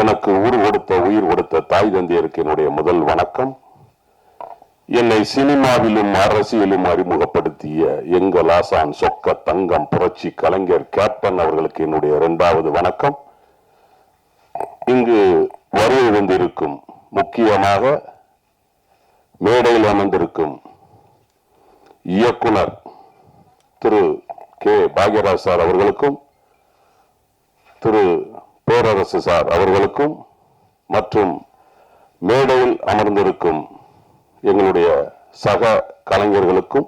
எனக்கு உயிர் கொடுத்த தாய் தந்தையருக்கு என்னுடைய முதல் வணக்கம். என்னை சினிமாவிலும் அரசியலும் அறிமுகப்படுத்திய எங்கள் ஆசான் சொக்க தங்கம் புரட்சி கலைஞர் கேப்டன் அவர்களுக்கு என்னுடைய இரண்டாவது வணக்கம். இங்கு வருகை வந்திருக்கும், முக்கியமாக மேடையில் அமர்ந்திருக்கும் இயக்குனர் திரு கே பாக்யராஜ் சார் அவர்களுக்கும், திரு பேரரசு சார் அவர்களுக்கும், மற்றும் மேடையில் அமர்ந்திருக்கும் எங்களுடைய சக கலைஞர்களுக்கும்,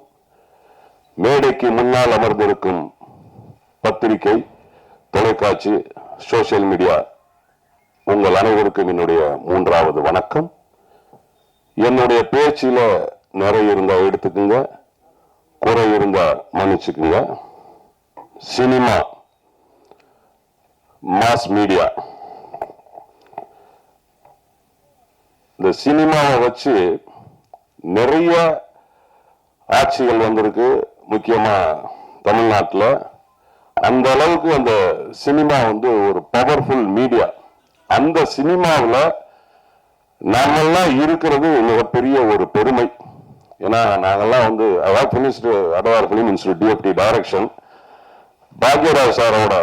மேடைக்கு முன்னால் அமர்ந்திருக்கும் பத்திரிகை, தொலைக்காட்சி, சோசியல் மீடியா உங்கள் அனைவருக்கும் என்னுடைய மூன்றாவது வணக்கம். என்னுடைய பேச்சில நிறைய இருந்தா எடுத்துக்குங்க, குறை இருந்தா மன்னிச்சுக்குங்க. சினிமா, மாஸ் மீடியா, இந்த சினிமாவை வச்சு நிறைய ஆட்சிகள் வந்திருக்கு. முக்கியமா தமிழ்நாட்டில் அந்த அளவுக்கு அந்த சினிமா ஒரு பவர்ஃபுல் மீடியா. அந்த சினிமாவில் நாங்கெல்லாம் இருக்கிறது மிகப்பெரிய ஒரு பெருமை. ஏன்னா நாங்கெல்லாம் Adyar film institute DFT direction, Bhagyaraj சாரோட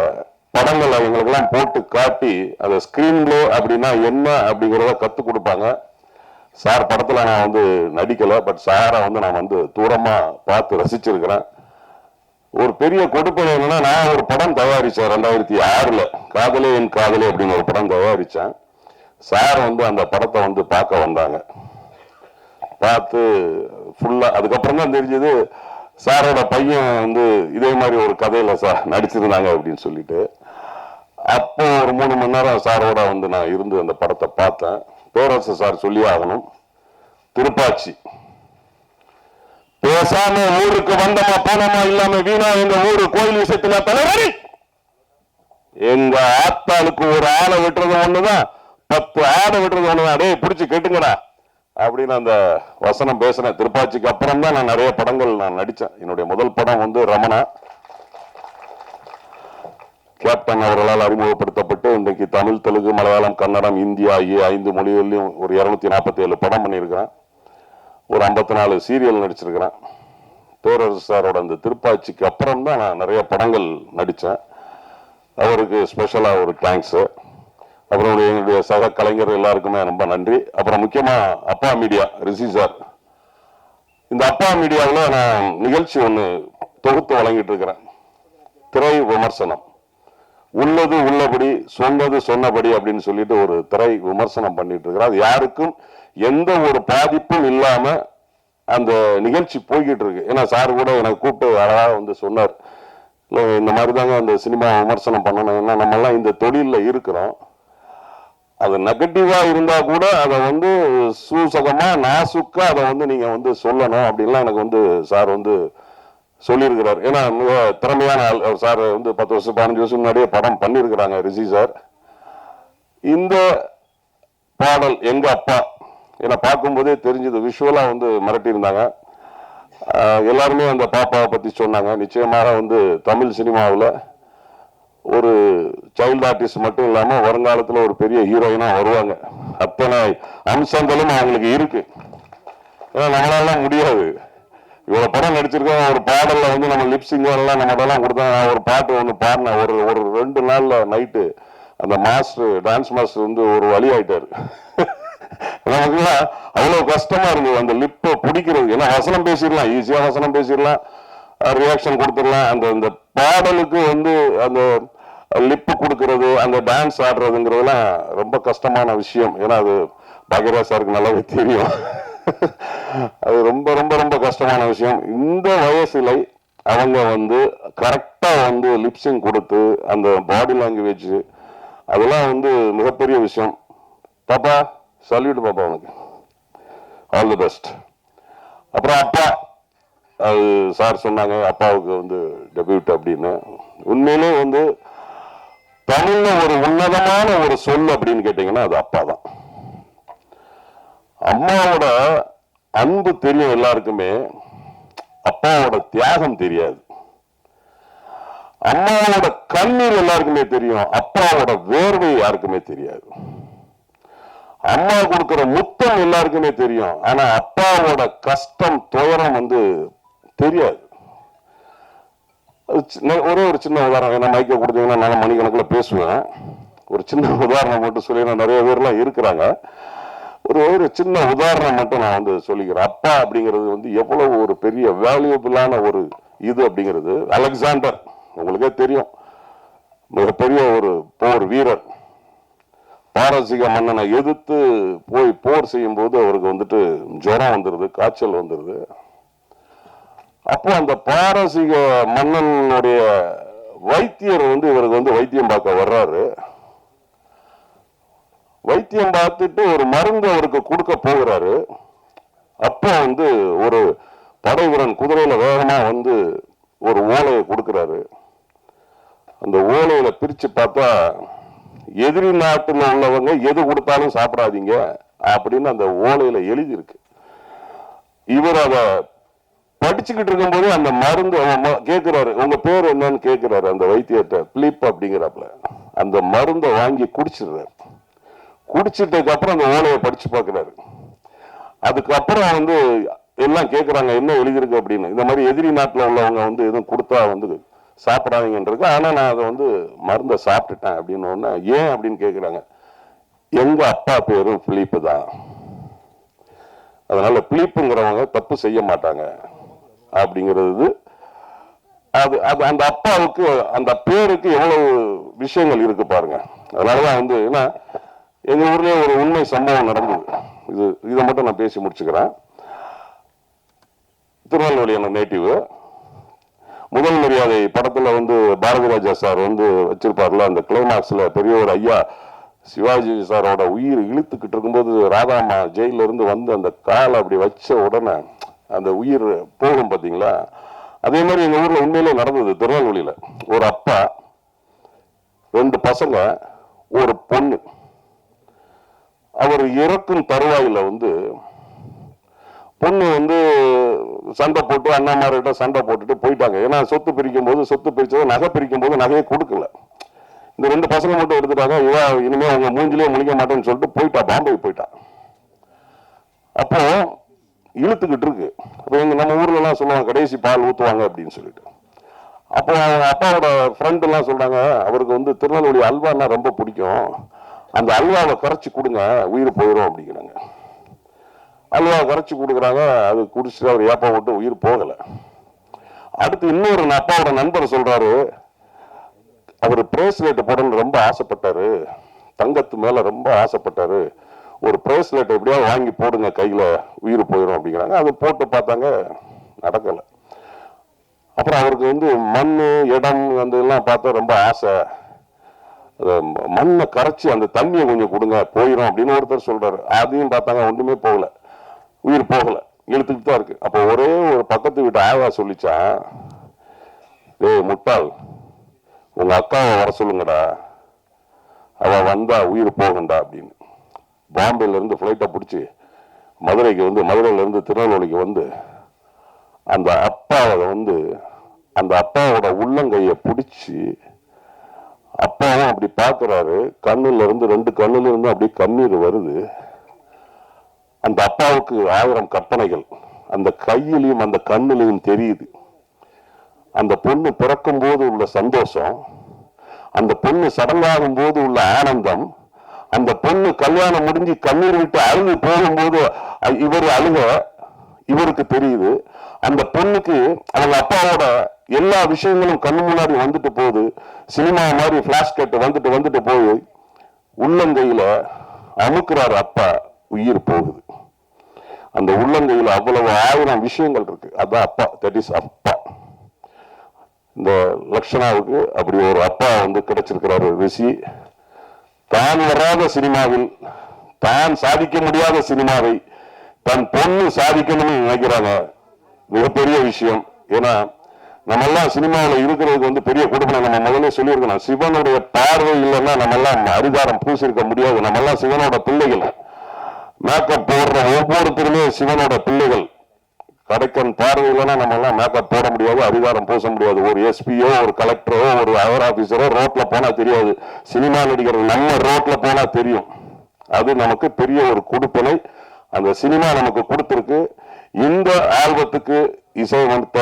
படங்களை எங்களுக்கெல்லாம் போட்டு காட்டி அதை ஸ்கிரீன்லே அப்படின்னா என்ன அப்படிங்கிறத கற்றுக் கொடுப்பாங்க. சார் படத்தில் நான் நடிக்கலை, பட் சாரை நான் தூரமா பார்த்து ரசிச்சிருக்கிறேன். ஒரு பெரிய கொடுப்பனை என்னன்னா, நான் ஒரு படம் தயாரித்தேன் 2006 காதலே என் காதலே அப்படின்னு ஒரு படம் தயாரித்தேன். சார் அந்த படத்தை பார்க்க வந்தாங்க. பார்த்து ஃபுல்லா அதுக்கப்புறம் தான் தெரிஞ்சது சாரோட பையன் இதே மாதிரி ஒரு கதையில சார் நடிச்சிருந்தாங்க அப்படின்னு சொல்லிட்டு. அப்போ ஒரு 3 மணி நேரம் சாரோட நான் இருந்து அந்த படத்தை பார்த்தேன். பேரரசு சார் சொல்லி ஆகணும், திருப்பாச்சி பேசாம ஊருக்கு வந்தமா போனமா இல்லாம வீணா எங்க ஊரு கோயில் விஷயத்துல தலைவரி, எங்க ஆத்தாளுக்கு ஒரு ஆளை விட்டுறது ஒண்ணுதான், 10 ஆடை விட்டுறது ஒண்ணுதான், அடே பிடிச்சு கேட்டுங்கடா அப்படின்னு அந்த வசனம் பேசினேன். திருப்பாச்சிக்கு அப்புறம் தான் நான் நிறைய படங்கள் நான் நடிச்சேன். என்னுடைய முதல் படம் ரமணா, கேப்டன் அவர்களால் அறிமுகப்படுத்தப்பட்டு இன்றைக்கு தமிழ், தெலுங்கு, மலையாளம், கன்னடம், இந்தி ஆகிய 5 மொழிகளிலும் ஒரு 247 படம் பண்ணியிருக்கிறேன். ஒரு 54 சீரியல் நடிச்சிருக்கிறேன். பேரரசு சாரோட அந்த திருப்பாச்சிக்கு அப்புறம் தான் நான் நிறைய படங்கள் நடித்தேன். அவருக்கு ஸ்பெஷலாக ஒரு தேங்க்ஸு. அப்புறம் எங்களுடைய சக கலைஞர் எல்லாருக்குமே ரொம்ப நன்றி. அப்புறம் முக்கியமாக அப்பா மீடியா, ரிஷி சார். இந்த அப்பா மீடியாவில் நான் நிகழ்ச்சி தொகுத்து வழங்கிட்டு இருக்கிறேன். திரை விமர்சனம், உள்ளது உள்ளபடி சொன்னது சொன்னபடி அப்படின்னு சொல்லிட்டு ஒரு திரை விமர்சனம் பண்ணிட்டு இருக்கிறார். அது யாருக்கும் எந்த ஒரு பாதிப்பும் இல்லாம அந்த நிகழ்ச்சி போய்கிட்டு இருக்கு. ஏன்னா சார் கூட எனக்கு கூப்பிட்டு அழகா சொன்னார், இல்லை இந்த மாதிரி தாங்க அந்த சினிமா விமர்சனம் பண்ணணும். ஏன்னா நம்ம எல்லாம் இந்த தொழில இருக்கிறோம், அது நெகட்டிவா இருந்தா கூட அதை சூசகமா நாசுக்கா அதை நீங்க சொல்லணும் அப்படின்லாம் எனக்கு சார் சொல்லியிருக்கிறார். ஏன்னா மிக திறமையான ஆள் சார். 10 வருஷம் 15 வருஷம் முன்னாடியே படம் பண்ணியிருக்கிறாங்க ரிஷி சார். இந்த பாடல் எங்க அப்பா, ஏன்னா பார்க்கும்போதே தெரிஞ்சது, விஷுவலா மிரட்டி இருந்தாங்க எல்லாருமே. அந்த பாப்பாவை பத்தி சொன்னாங்க. நிச்சயமாக தமிழ் சினிமாவில் ஒரு சைல்டு ஆர்டிஸ்ட் மட்டும் இல்லாம வருங்காலத்தில் ஒரு பெரிய ஹீரோயினா வருவாங்க. அத்தனை அம்சங்களும் அவங்களுக்கு இருக்கு. ஏன்னா நம்மளால முடியாது. இவ்வளவு படம் நடிச்சிருக்கோம். ஒரு பாடல்ல நம்ம லிப்சிங்கர் எல்லாம் நம்மளெல்லாம் கொடுத்தாங்க. ஒரு பாட்டு பாடின ஒரு 2 நாள்ல நைட்டு அந்த மாஸ்டர், டான்ஸ் மாஸ்டர் ஒரு வழி ஆயிட்டாரு. நமக்குலாம் அவ்வளவு கஷ்டமா இருந்தது அந்த லிப்பை பிடிக்கிறது. ஏன்னா வசனம் பேசிடலாம், ஈஸியா வசனம் பேசிடலாம், ரியாக்ஷன் கொடுத்துடலாம். அந்த பாடலுக்கு அந்த லிப்பு கொடுக்கறது, அந்த டான்ஸ் ஆடுறதுங்கிறதுலாம் ரொம்ப கஷ்டமான விஷயம். ஏன்னா அது பாக்யராஜ் சாருக்கு நல்லாவே தெரியும். அது ரொம்ப ரொம்ப ரொம்ப கஷ்டமான விஷயம். இந்த வயசுல அவங்க கரெக்டா லிப்சிங் கொடுத்து அந்த பாடி லாங்குவேஜ் அதெல்லாம் மிகப்பெரிய விஷயம். பாப்பா சல்யூட் பாப்பா, உனக்கு ஆல் தி பெஸ்ட். அப்புறம் அப்பா, அது சார் சொன்னாங்க அப்பாவுக்கு டெபியூட் அப்படின்னு. உண்மையிலே தமிழ்ல ஒரு உன்னதமான ஒரு சொல் அப்படின்னு கேட்டீங்கன்னா அது அப்பா தான். அம்மாவோட அன்பு தெரியும் எல்லாருக்குமே, அப்பாவோட தியாகம் தெரியாது. அம்மாவோட கண்ணீர் எல்லாருக்குமே தெரியும், அப்பாவோட வேர்வை யாருக்குமே தெரியாது. அம்மா கொடுக்கிற முத்தம் எல்லாருக்குமே தெரியும். ஆனா அப்பாவோட கஷ்டம் துயரம் வந்து தெரியாது. ஒரே ஒரு சின்ன உதாரணம், என்ன மைக்க கொடுத்தீங்கன்னா நான் மணிக்கணக்கில் பேசுவேன். ஒரு சின்ன உதாரணம் மட்டும் சொல்லி, நிறைய பேர்லாம் இருக்கிறாங்க. ஒரு சின்ன உதாரணம் மட்டும் நான் வந்து சொல்லிக்கிறேன். அப்பா அப்படிங்கிறது வந்து எவ்வளவு ஒரு பெரிய வேல்யூபிளான ஒரு இது அப்படிங்கிறது. அலெக்சாண்டர் உங்களுக்கே தெரியும், மிகப்பெரிய ஒரு போர் வீரர். பாரசீக மன்னனை எதிர்த்து போய் போர் செய்யும் போது அவருக்கு வந்துட்டு ஜுரம் வந்துருது, காய்ச்சல் வந்துருது. அப்போ அந்த பாரசீக மன்னனுடைய வைத்தியர் வந்து இவருக்கு வந்து வைத்தியம் பார்க்க வர்றாரு. வைத்தியம் பார்த்துட்டு ஒரு மருந்து அவருக்கு கொடுக்க போகிறாரு. அப்போ வந்து ஒரு படை வீரன் குதிரையில வேகமா வந்து ஒரு ஓலையை கொடுக்கிறாரு. அந்த ஓலையில பிரிச்சு பார்த்தா, எதிரி நாட்டுல உள்ளவங்க எது கொடுத்தாலும் சாப்பிடாதீங்க அப்படின்னு அந்த ஓலையில எழுதி இருக்கு. இவர் அதை படிச்சுக்கிட்டு இருக்கும் போது அந்த மருந்து கேட்கிறாரு, உங்க பேர் என்னன்னு கேட்கிறாரு அந்த வைத்தியர்கிட்ட. பிலிப் அப்படிங்கிறாப்புல. அந்த மருந்தை வாங்கி குடிச்சிடுறாரு. குடிச்சிட்டதுக்கு அப்புறம் அந்த ஓலையை படிச்சு பார்க்கிறாரு. அதுக்கப்புறம் வந்து எல்லாம் கேட்கறாங்க என்ன எழுதிருக்கு அப்படின்னு. இந்த மாதிரி எதிரி நாட்டில் உள்ளவங்க வந்து எதுவும் கொடுத்தா வந்து சாப்பிடாதீங்கன்றது. ஆனா நான் அதை வந்து மருந்தை சாப்பிட்டுட்டேன் அப்படின்னு ஒண்ணு. ஏன் அப்படின்னு கேட்கிறாங்க. எங்க அப்பா பேரும் பிலிப்பு தான், அதனால பிலிப்புங்கிறவங்க தப்பு செய்ய மாட்டாங்க அப்படிங்கிறது. அது அது அந்த அப்பாவுக்கு அந்த பேருக்கு எவ்வளவு விஷயங்கள் இருக்கு பாருங்க. அதனாலதான் வந்து ஏன்னா எங்க ஊர்லயே ஒரு உண்மை சம்பவம் நடந்தது. இதை மட்டும் நான் பேசி முடிச்சுக்கிறேன். திருநெல்வேலி என்ன நேட்டிவ். முதல் மரியாதை படத்துல வந்து பாரதி ராஜா சார் வந்து வச்சிருப்பார்ல, அந்த கிளைமாக்ஸ்ல பெரிய ஒரு ஐயா சிவாஜி சாரோட உயிர் இழுத்துக்கிட்டு இருக்கும்போது ராதாமா ஜெயில இருந்து வந்து அந்த காலை அப்படி வச்ச உடனே அந்த உயிர் போகும் பாத்தீங்களா. அதே மாதிரி எங்க ஊர்ல உண்மையிலே நடந்தது. திருநெல்வேலியில ஒரு அப்பா, 2 பசங்க, ஒரு பொண்ணு. அவர் இறக்கும் தருவாயில வந்து பொண்ணு வந்து சண்டை போட்டு அண்ணாமார்கிட்ட சண்டை போட்டுட்டு போயிட்டாங்க. ஏன்னா சொத்து பிரிக்கும் போது சொத்து பிரிச்சது, நகை பிரிக்கும் போது நகையை கொடுக்கல. இந்த 2 பசங்க மட்டும் எடுத்துட்டாங்க. இவா இனிமே அவங்க மூஞ்சிலே முழிக்க மாட்டேன்னு சொல்லிட்டு போயிட்டா, பாம்பே போயிட்டா. அப்போ இழுத்துக்கிட்டு இருக்கு. அப்போ எங்க நம்ம ஊர்ல எல்லாம் சொல்லுவாங்க கடைசி பால் ஊத்துவாங்க அப்படின்னு சொல்லிட்டு. அப்போ அவங்க அப்பாவோட ஃப்ரெண்ட் எல்லாம் சொல்றாங்க, அவருக்கு வந்து திருநெல்வேலி அல்வான்னா ரொம்ப பிடிக்கும், அந்த அல்வாவை கரைச்சி கொடுங்க உயிர் போயிடும் அப்படிங்கிறாங்க. அல்வா கரைச்சி கொடுக்குறாங்க. அது குடிச்சிட்டு அவர் ஏப்பா விட்டு உயிர் போகல. அடுத்து இன்னொரு அப்பாவோட நண்பர் சொல்றாரு, அவர் பிரேஸ்லெட் போடணும்னு ரொம்ப ஆசைப்பட்டாரு, தங்கத்து மேல ரொம்ப ஆசைப்பட்டாரு, ஒரு பிரேஸ்லெட் எப்படியாவது வாங்கி போடுங்க கையில உயிர் போயிடும் அப்படிங்கிறாங்க. அது போட்டு பார்த்தாங்க, நடக்கல. அப்புறம் அவருக்கு வந்து மண் இடம் அந்த எல்லாம் பார்த்தா ரொம்ப ஆசை, மண்ணை கரைச்சி அந்த தண்ணியை கொஞ்சம் கொடுங்க போயிடும் அப்படின்னு ஒருத்தர் சொல்றாரு. அதையும் பார்த்தாங்க, ஒன்றுமே போகல, உயிர் போகல, இழுத்துக்கிட்டு தான் இருக்கு. அப்போ ஒரே ஒரு பக்கத்து வீட்டு ஆவா சொல்லிச்சா, ஏய் முட்டாள், உங்க அக்காவை வர சொல்லுங்கடா, அவ வந்தா உயிர் போகண்டா அப்படின்னு. பாம்பேல இருந்து பிளைட்டை பிடிச்சி மதுரைக்கு வந்து, மதுரையில இருந்து திருநெல்வேலிக்கு வந்து அந்த அப்பாவை வந்து அந்த அப்பாவோட உள்ளங்கையை பிடிச்சி அப்பாவும் அப்படி பாக்குறாரு. கண்ணுல இருந்து 2 கண்ணுல இருந்து அப்படி கண்ணீர் வருது. அந்த அப்பாவுக்கு 1000 கற்பனைகள் அந்த கையிலையும் அந்த கண்ணிலையும் தெரியுது. அந்த பொண்ணு பிறக்கும் போது உள்ள சந்தோஷம், அந்த பொண்ணு சடங்காகும் போது உள்ள ஆனந்தம், அந்த பொண்ணு கல்யாணம் முடிஞ்சு கண்ணீர் விட்டு அழுது போகும்போது இவர் அழுக இவருக்கு தெரியுது. அந்த பொண்ணுக்கு அவங்க அப்பாவோட எல்லா விஷயங்களும் கண்ணு முன்னாடி வந்துட்டு போகுது. சினிமா மாதிரி பிளாஷ் கட் வந்துட்டு போய் உள்ளங்கையில அமுக்குறாரு அப்பா, உயிர் போகுது. அந்த உள்ளங்கையில அவ்வளவு 1000 விஷயங்கள் இருக்கு. அதான் அப்பா, தட் இஸ் அப்பா. இந்த லக்ஷனாவுக்கு அப்படி ஒரு அப்பா வந்து கிடைச்சிருக்கிறாரு ரிஷி. தான் வராத சினிமாவில், தான் சாதிக்க முடியாத சினிமாவை தன் பொண்ணு சாதிக்கணும்னு நினைக்கிறாங்க. மிகப்பெரிய விஷயம். ஏன்னா நம்ம எல்லாம் சினிமாவில் இருக்கிறதுக்கு வந்து பெரிய கொடுமை. நம்ம முதல்ல சொல்லியிருக்கணும், சிவனுடைய பார்வை இல்லைன்னா நம்ம எல்லாம் அரிதாரம் பூசிருக்க முடியாது. நம்ம எல்லாம் சிவனோட பிள்ளைகள். மேக்கப் போடுற ஒவ்வொருத்தருமே சிவனோட பிள்ளைகள். கடைக்கன் பார்வை இல்லைன்னா நம்ம எல்லாம் மேக்கப் போட முடியாது, அரிதாரம் பூச முடியாது. ஒரு எஸ்பியோ, ஒரு கலெக்டரோ, ஒரு ஹையர் ஆபீசரோ ரோட்ல போனா தெரியாது. சினிமா நடிகர் நம்ம ரோட்ல போனா தெரியும். அது நமக்கு பெரிய ஒரு கொடுப்பினை அந்த சினிமா நமக்கு கொடுத்திருக்கு. இந்த ஆல்பத்துக்கு இசையமைத்த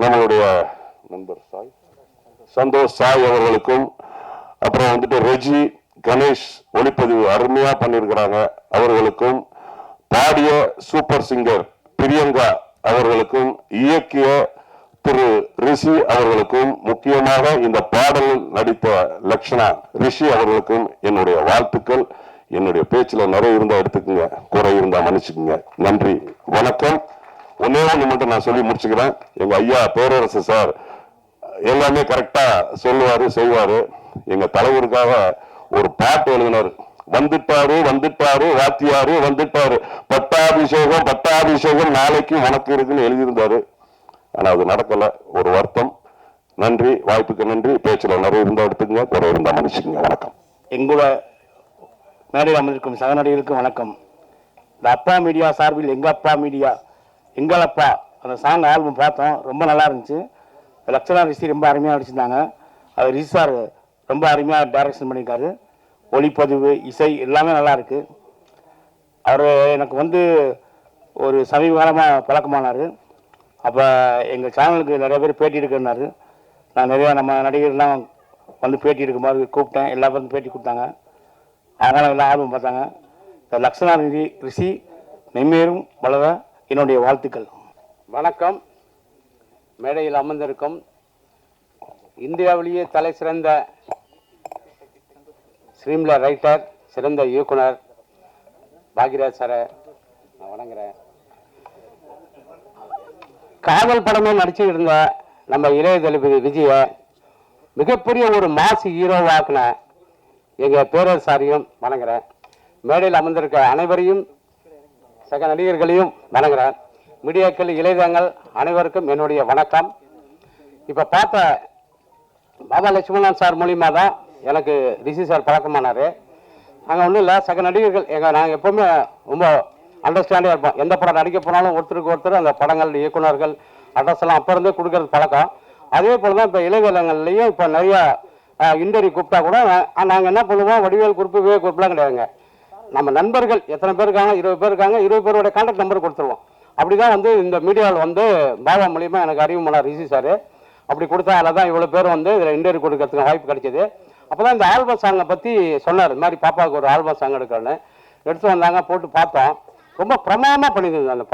நம்மளுடைய நண்பர் சந்தோஷ் சாய் அவர்களுக்கும், அப்புறம் வந்துட்டு ரெஜி கணேஷ் ஒளிப்பதிவு அருமையா பண்ணியிருக்கிறாங்க அவர்களுக்கும், பாடிய சூப்பர் சிங்கர் பிரியங்கா அவர்களுக்கும், இயக்கிய திரு ரிஷி அவர்களுக்கும், முக்கியமாக இந்த பாடல் நடித்த லக்ஷணா ரிஷி அவர்களுக்கும் என்னுடைய வாழ்த்துக்கள். என்னுடைய பேச்சுல நிறைய இருந்தா எடுத்துக்கோங்க, குறை இருந்தா மன்னிச்சுக்கோங்க. நன்றி, வணக்கம். ஒன்னே ஒன்று மட்டும் நான் சொல்லி முடிச்சுக்கிறேன். எங்க ஐயா பேரரசு சார் எல்லாமே கரெக்டா சொல்லுவாரு செய்வாரு. எங்க தலைவருக்காக ஒரு பாட்டு எழுதினார். வந்துட்டாரு வந்துட்டாரு வாத்தியாரு வந்துட்டாரு, பட்டாபிஷேகம் பட்டாபிஷேகம் நாளைக்கு உனக்கு இருக்குன்னு எழுதியிருந்தாரு. ஆனா அது நடக்கல, ஒரு வருத்தம். நன்றி, வாய்ப்புக்கு நன்றி. பேச்சுல நிறைய இருந்தா எடுத்துக்கங்க, குறை இருந்தா மன்னிச்சுக்கங்க. வணக்கம். எங்களோட மேடையில் அமர்ந்திருக்கும் சகநடிகருக்கும் வணக்கம். இந்த அப்பா மீடியா சார்பில் எங்க அப்பா மீடியா எங்கள் அப்பா அந்த சாங் ஆல்பம் பார்த்தோம், ரொம்ப நல்லா இருந்துச்சு. லக்ஷணா ரிஷி ரொம்ப அருமையாக நடிச்சிருந்தாங்க. அது ரிஷி சார் ரொம்ப அருமையாக டைரக்ஷன் பண்ணியிருக்காரு. ஒளிப்பதிவு இசை எல்லாமே நல்லா இருக்கு. அவர் எனக்கு வந்து ஒரு சமீப காலமாக பழக்கமானார். அப்போ எங்கள் சேனலுக்கு நிறைய பேர் பேட்டி எடுக்கிறனாரு. நான் நிறையா நம்ம நடிகர்லாம் வந்து பேட்டி எடுக்கும் மாதிரி கூப்பிட்டேன். எல்லா பேரும் பேட்டி கொடுத்தாங்க. அதனால் எல்லாம் ஆல்பம் பார்த்தாங்க. இந்த லக்ஷணா ரிஷி மென்மேலும் வளர என்னுடைய வாழ்த்துக்கள். வணக்கம். மேடையில் அமர்ந்திருக்கும் இந்தியாவிலேயே தலை சிறந்த ஸ்ரீம்ல ரைட்டர், சிறந்த இயக்குனர் பாக்யராஜ் சாரை நான் வணங்குறேன். காதல் படமே நடிச்சுட்டு இருந்த நம்ம இளைய தளபதி விஜய மிகப்பெரிய ஒரு மாசு ஹீரோவாக்குன எங்கள் பேரரசு சாரையும் வணங்குறேன். மேடையில் அமர்ந்திருக்க அனைவரையும் சக நடிகர்களையும் வணங்குறேன். மீடியாக்கள் இளையதங்கள் அனைவருக்கும் என்னுடைய வணக்கம். இப்போ பார்த்த பாபா லட்சுமணன் சார் மூலியமா தான் எனக்கு ரிஷி சார் பழக்கமானார். நாங்கள் ஒன்றும் இல்லை, சக நடிகர்கள் நாங்கள் எப்போவுமே ரொம்ப அண்டர்ஸ்டாண்டாக இருப்போம். எந்த படம் நடிக்க போனாலும் ஒருத்தருக்கு ஒருத்தர் அந்த படங்கள் இயக்குநர்கள் அட்ரஸ் எல்லாம் அப்போ இருந்தே கொடுக்கறது பழக்கம். அதே போல் தான் இப்போ இளையதளங்கள்லையும் இப்போ நிறையா இன்டர்வியூ கூப்பிட்டா கூட நாங்கள் என்ன பண்ணுவோம், வடிவேல் குறிப்பு விவேக் குறிப்புலாம் கிடையாதுங்க. நம்ம நண்பர்கள் எத்தனை பேர் இருக்காங்க, 20 பேர் இருக்காங்க, 20 பேரோட கான்டாக்ட் நம்பர் கொடுத்துருவோம். அப்படி தான் வந்து இந்த மீடியாவில் வந்து பாபா மூலியமாக எனக்கு அறிவு பண்ணார் ரிஷி சார். அப்படி கொடுத்தா அதில் தான் இவ்வளோ பேர் வந்து இதில் இன்டர்வியூ கொடுக்கறதுக்கு வாய்ப்பு கிடைச்சிது. அப்போ தான் இந்த ஆல்பம் சாங்கை பற்றி சொன்னார். இது மாதிரி பாப்பாவுக்கு ஒரு ஆல்பம் சாங் எடுக்கிறேன்னு எடுத்து வந்தாங்க, போட்டு பார்த்தோம். ரொம்ப பிரமாதமாக பண்ணியிருந்தது அந்த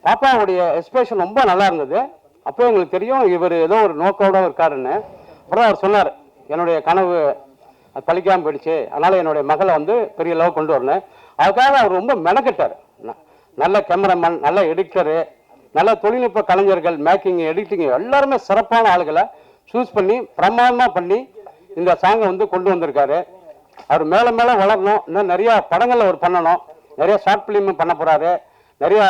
பாப்பாவுடைய எக்ஸ்பிரஷன் ரொம்ப நல்லா இருந்தது. அப்போ எங்களுக்கு தெரியும் இவர் ஏதோ ஒரு நோக்கோட இருக்காருன்னு. அப்புறம் அவர் சொன்னார், என்னுடைய கனவு அது பழிக்காமல் போயிடுச்சு, அதனால் என்னுடைய மகளை வந்து பெரிய லெவல் கொண்டு வரணும். அதுக்காக அவர் ரொம்ப மெனக்கிட்டார். நல்ல கேமராமேன், நல்ல எடிட்டரு, நல்ல தொழில்நுட்ப கலைஞர்கள், மேக்கிங், எடிட்டிங் எல்லாருமே சிறப்பான ஆளுகளை சூஸ் பண்ணி பிரமாதமாக பண்ணி இந்த சாங்கை வந்து கொண்டு வந்திருக்காரு. அவர் மேலே மேலே வளரணும். இன்னும் நிறையா படங்களில் அவர் பண்ணணும். நிறைய ஷார்ட் ஃபிலிமும் பண்ண போகிறாரு. நிறையா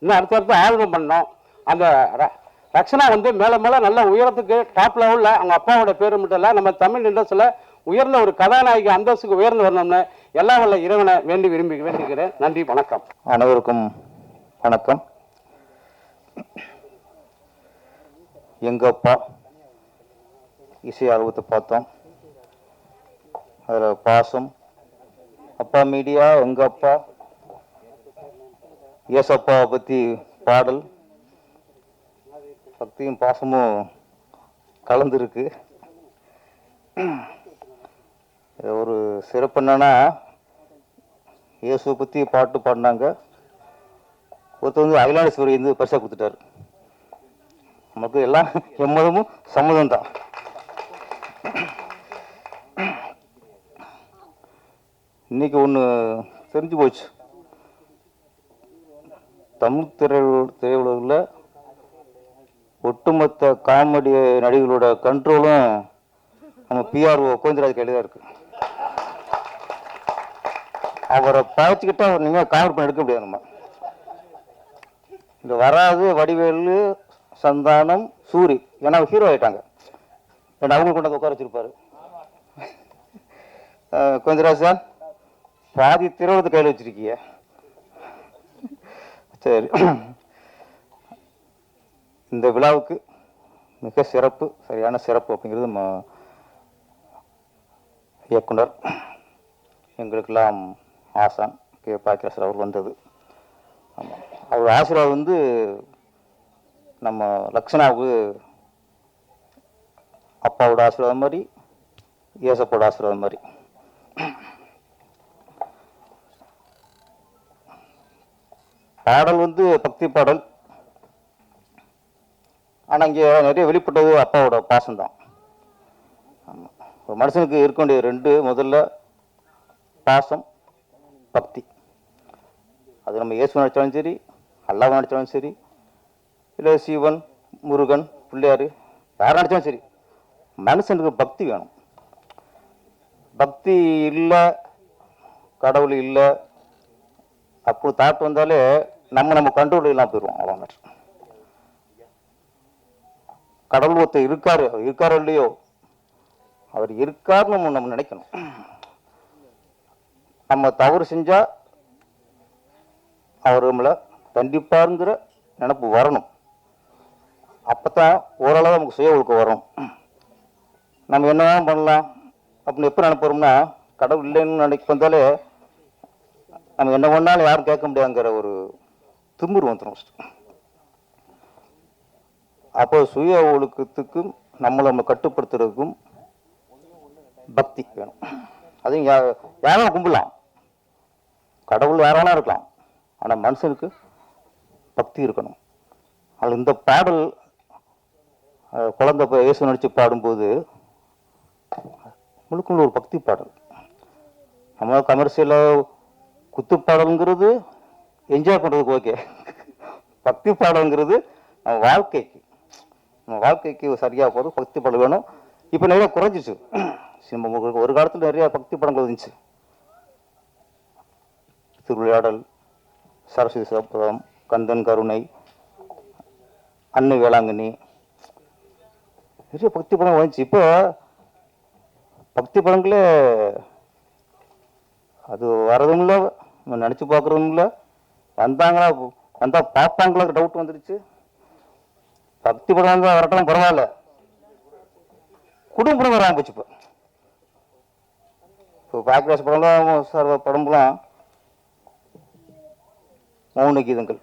இன்னும் அடுத்தடுத்து ஆல்பம் பண்ணோம். அந்த ரக்ஷனா வந்து மேலே மேலே நல்ல உயரத்துக்கு டாப் லெவலில் அவங்க அப்பாவோட பேர் மட்டும் இல்லை, நம்ம தமிழ் இண்டஸ்ட்ரியில் உயர்ந்த ஒரு கதாநாயகி அந்தஸ்துக்கு உயர்ந்து வரணும்னு எல்லாம் வல்ல இறைவனை வேண்டிக்கிறேன். நன்றி, வணக்கம். அனைவருக்கும் வணக்கம். எங்க அப்பா இசை ஆல்பத்தை பார்த்தோம். அதில் பாசம், அப்பா மீடியா, எங்க அப்பா, ஏசப்பாவை பற்றி பாடல், பக்தியும் பாசமும் கலந்துருக்கு. ஒரு சிறப்பு என்னன்னா, இயேசுவை பற்றி பாட்டு பாடினாங்க. ஒருத்தர் வந்து அகிலாண்டேஸ்வரி வந்து பரிசாக கொடுத்துட்டாரு. நமக்கு எல்லாம் எம்மதமும் சம்மதம் தான். இன்னைக்கு ஒன்று தெரிஞ்சு போச்சு, தமிழ் திரையுலகில் ஒட்டுமொத்த காமெடி நடிகர்களோட கண்ட்ரோலும் நம்ம பிஆர்ஓ கோவிந்தராஜ் கையில் தான் இருக்கு. அவரை பழச்சிக்கிட்டா அவர் நீங்கள் காமெடி பண்ணி எடுக்க முடியாது. நம்ம இங்கே வராது வடிவேலு, சந்தானம், சூரி, ஏன்னா ஹீரோ ஆகிட்டாங்க. ஏன்னா அவங்க கொண்டாந்து உட்கார வச்சிருப்பாரு. கோவிந்தராஜ் சார் பாதி திருவள்ளத்தை கையில் வச்சிருக்கீங்க. சரி, இந்த விழாவுக்கு மிக சிறப்பு, சரியான சிறப்பு அப்படிங்கிறது நம்ம இயக்குனர் எங்களுக்கெல்லாம் ஆசான் கே பாக்கியராசர் அவர் வந்தது. ஆமாம், அவர் ஆசீர்வாதம் வந்து நம்ம லக்ஷனாவுக்கு அப்பாவோட ஆசீர்வாதம் மாதிரி, ஏசப்போட ஆசீர்வாதம் மாதிரி. பாடல் வந்து பக்தி பாடல். ஆனால் இங்கே நிறைய வெளிப்பட்டது அப்பாவோட பாசம்தான். ஆமாம், ஒரு மனுஷனுக்கு இருக்க வேண்டிய ரெண்டு, முதல்ல பாசம், பக்தி. அது நம்ம இயேசு நினைச்சாலும் சரி, அல்லாஹ் நினைச்சாலும் சரி, இல்லை சிவன், முருகன், பிள்ளையார், யார் நினைச்சாலும் சரி, மனுஷனுக்கு பக்தி வேணும். பக்தி இல்லை, கடவுள் இல்லை அப்படி தாட்டு வந்தாலே நம்ம கண்ட்ரோல் இல்லாமல் போயிடுவோம். அவ்வளோ கடவுள் ஒருத்தர் இருக்காரு, அவர் இருக்காரோ இல்லையோ, அவர் இருக்காருன்னு நம்ம நினைக்கணும். நம்ம தவறு செஞ்சா அவர் நம்மளை கண்டிப்பாருங்கிற நினப்பு வரணும். அப்பதான் ஓரளவு நமக்கு சுய ஒழுக்கம் வரும். நம்ம என்னதான் பண்ணலாம் அப்படின்னு எப்போ நினைப்போம்னா, கடவுள் இல்லைன்னு நினைக்க வந்தாலே நம்ம என்ன பண்ணாலும் யாரும் கேட்க முடியாதுங்கிற ஒரு திமிரு வந்துடும். அப்போ சுய ஒழுக்கத்துக்கும் நம்ம கட்டுப்படுத்துறதுக்கும் பக்தி வேணும். அதையும் யாரும் கும்பிடலாம், கடவுள் யாரானா இருக்கலாம், ஆனால் மனுஷனுக்கு பக்தி இருக்கணும். அதில் இந்த பாடல் குழந்தை இயேசு நடித்து பாடும்போது முழுக்க ஒரு பக்தி பாடல். நம்ம கமர்ஷியலாக குத்து பாடலுங்கிறது என்ஜாய் பண்ணுறதுக்கு ஓகே, பக்தி பாடலுங்கிறது நம்ம வாழ்க்கைக்கு சரியாக போகிறது பக்தி பாடல் வேணும். இப்போ நிறைய குறைஞ்சிச்சு. சினிமா ஒரு காலத்தில் நிறைய பக்தி படங்கள் இருந்துச்சு. திருவிளையாடல், சரஸ்வதி சிவபதம், கந்தன் கருணை, அன்னை வேளாங்கண்ணி, நிறைய பக்தி படம் வந்துச்சு. இப்போ பக்தி படங்களே அது வரதும் இல்லை, நினச்சி பார்க்குறதும் இல்லை, வந்தால் பார்ப்பாங்களா டவுட் வந்துடுச்சு. பக்தி படம் தான் வரட்டும் பரவாயில்ல, குடும்ப படம் வர ஆரம்பிச்சு. இப்போ பாக்கியராஜ் படம்லாம் சார் படம்லாம் மௌன கீதங்கள்,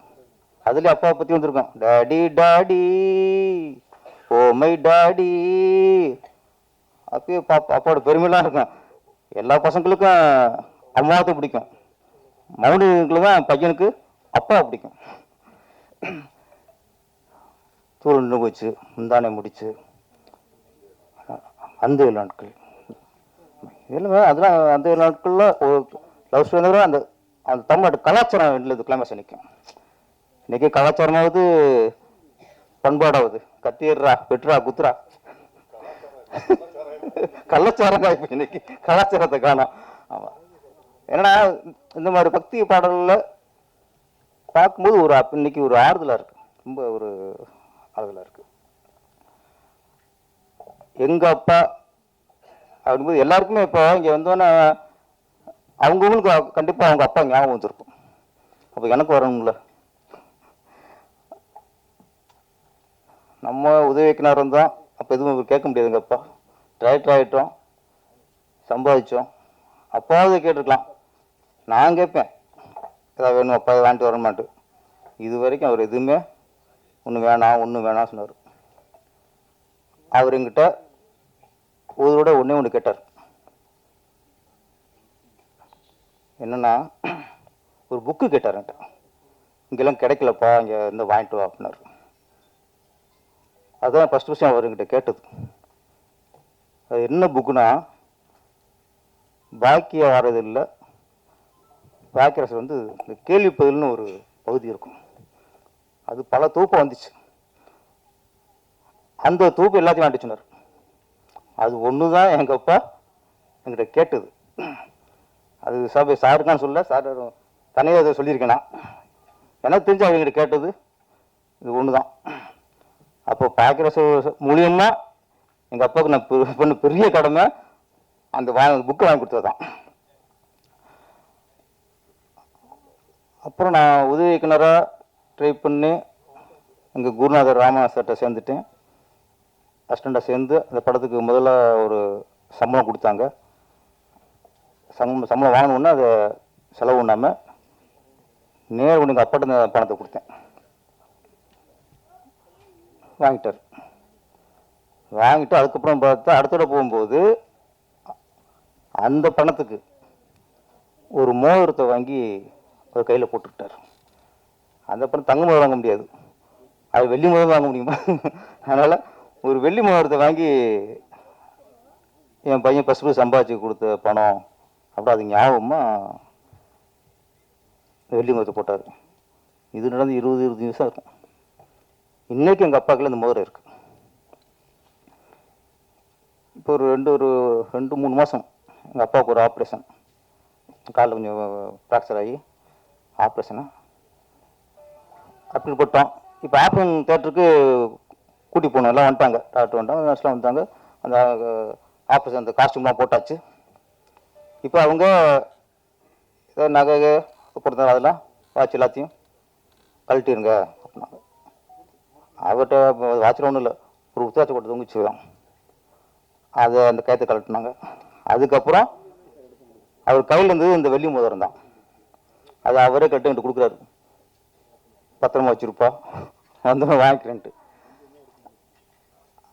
அதுலேயே அப்பாவை பற்றி வந்திருக்கோம். Daddy daddy oh my daddy, அப்பயே அப்பாவோட பெருமையெல்லாம் இருக்கும். எல்லா பசங்களுக்கும் அம்மாவத்தை பிடிக்கும், மௌனிகளுக்கு தான் பையனுக்கு அப்பா பிடிக்கும். தூள் நின்று போச்சு, முந்தானே முடிச்சு, அந்த 7 நாட்கள் இல்லை, அதெல்லாம் அந்த 7 நாட்களில் ஒரு லவ் ஸ்டோரி. அந்த அந்த தமிழ்நாட்டு கலாச்சாரம் இல்லை கிளைமேக்ஸ் நிற்கும். இன்னைக்கு கலாச்சாரமாவது பண்பாடாவது கத்திடுறா, வெட்டுறா, குத்துறா, கலாச்சாரம் தான். இப்போ இன்னைக்கு கலாச்சாரத்தை காணும். ஆமாம், ஏன்னா இந்த மாதிரி பக்தி பாடலில் பார்க்கும்போது இன்னைக்கு ஒரு ஆறுதலாக இருக்கு, ரொம்ப ஒரு ஆறுதலாக இருக்கு. எங்க அப்பா அப்படிங்கும்போது எல்லாருக்குமே இப்போ இங்கே வந்தோன்னா அவங்களுக்கு கண்டிப்பாக அவங்க அப்பா ஞாபகம் வந்திருக்கும். அப்போ எனக்கு வரணும்ல, நம்ம உதவிக்கினார் இருந்தால் அப்போ எதுவும் கேட்க முடியாது. எங்கள் அப்பா டைரக்டர் ஆகிட்டோம், சம்பாதிச்சோம், அப்பாவது கேட்டிருக்கலாம். நான் கேட்பேன், ஏதாவது வேணும் அப்பா, வாங்கிட்டு வரமாட்டு. இது வரைக்கும் அவர் எதுவுமே ஒன்று வேணாம் சொன்னார். அவர் எங்கிட்ட ஒருவரோட ஒன்று கேட்டார். என்னன்னா, ஒரு புக்கு கேட்டார் என்கிட்ட. இங்கெல்லாம் கிடைக்கலப்பா, இங்கே இருந்து வாங்கிட்டு வா அப்படின்னாரு. அதுதான் ஃபஸ்ட் விஷயம் அவர் என்கிட்ட கேட்டது. அது என்ன புக்குனா, பாக்கிய வாரதில்லை பாக்கியராசர் வந்து இந்த கேள்வி பதில்னு ஒரு பகுதி இருக்கும். அது பல தொகுப்பு வந்துச்சு. அந்த தொகுப்பு எல்லாத்தையும் வாங்கிட்டு சொன்னார். அது ஒன்று தான் எங்கள் அப்பா என்கிட்ட கேட்டது. அது சாருக்கான்னு சொல்ல, சார் தனியாக அதை சொல்லியிருக்கேனா, எனக்கு தெரிஞ்சு அவங்ககிட்ட கேட்டது இது ஒன்று தான். அப்போ பாக்கியராசர் மூலியமா எங்கள் அப்பாவுக்கு நான் பண்ண பெரிய கடமை அந்த புக்கை வாங்கி கொடுத்தது தான். அப்புறம் நான் உதவி இயக்குனராக ட்ரை பண்ணி எங்கள் குருநாதர் ராமநாதர்கிட்ட சேர்ந்துட்டேன். அசிஸ்டண்டாக சேர்ந்து அந்த படத்துக்கு முதல்ல ஒரு சம்பளம் கொடுத்தாங்க. சம்பளம் வாங்கணுன்னா அதை செலவு பண்ணாமல் நேர் கொண்டு எங்கள் அப்பாட்ட இந்த பணத்தை கொடுத்தேன். வாங்கிட்டு அதுக்கப்புறம் பார்த்தா அடுத்த தடவை போகும்போது அந்த பணத்துக்கு ஒரு மோதிரத்தை வாங்கி ஒரு கையில் போட்டுக்கிட்டார். அந்த பணம் தங்க மோதிரம் வாங்க முடியாது, அது வெள்ளி மோதிரம் வாங்க முடியுமா? அதனால் ஒரு வெள்ளி மோதிரத்தை வாங்கி என் பையன் ஃபஸ்ட்டு சம்பாதிச்சு கொடுத்த பணம் அப்புறம் அது ஞாபகமாக வெள்ளி மோதிரத்தை போட்டார். இது நடந்து 20 நிமிஷம் இருக்கும். இன்றைக்கி எங்கள் அப்பாக்கில் இந்த மோதிரம் இருக்குது. இப்போ ஒரு 2-3 மாதம் எங்கள் அப்பாவுக்கு ஒரு ஆப்ரேஷன், காலில் கொஞ்சம் ஃப்ராக்சர் ஆகி ஆப்ரேஷனு அப்படி போட்டோம். இப்போ ஆப்ரேஷன் தேட்டருக்கு கூட்டி போகணும், எல்லாம் வந்துட்டாங்க, டாக்டர் வந்துட்டாங்க, நர்ஸ்லாம் வந்துட்டாங்க. அந்த ஆப்ரேஷன் அந்த காஸ்டியூம்லாம் போட்டாச்சு. இப்போ அவங்க ஏதோ நகை கொடுத்தாங்க, அதெல்லாம் வாட்ச் எல்லாத்தையும் கழட்டிடுங்க அப்படின்னாங்க. அவர்கிட்ட வாட்சில் ஒன்றும் இல்லை, ஒரு உத்தாச்சி போட்டு தொங்கிச்சு தான், அதை அந்த கயத்தை கழட்டினாங்க. அதுக்கப்புறம் அவர் கையில் இருந்தது இந்த வெள்ளி மோதிரம் தான், அதை அவரே கட்டி என்கிட்ட கொடுக்குறாரு, பத்திரமா வச்சுருப்பா வந்து வாங்கிக்கிறேன்ட்டு.